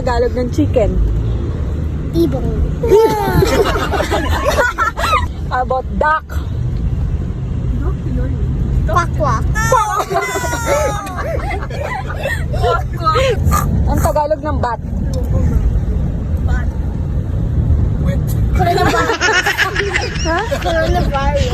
Tagalog ng chicken? Ibong. How about duck? Kwakwak. Ang Tagalog ng bat? Coronavirus. Coronavirus.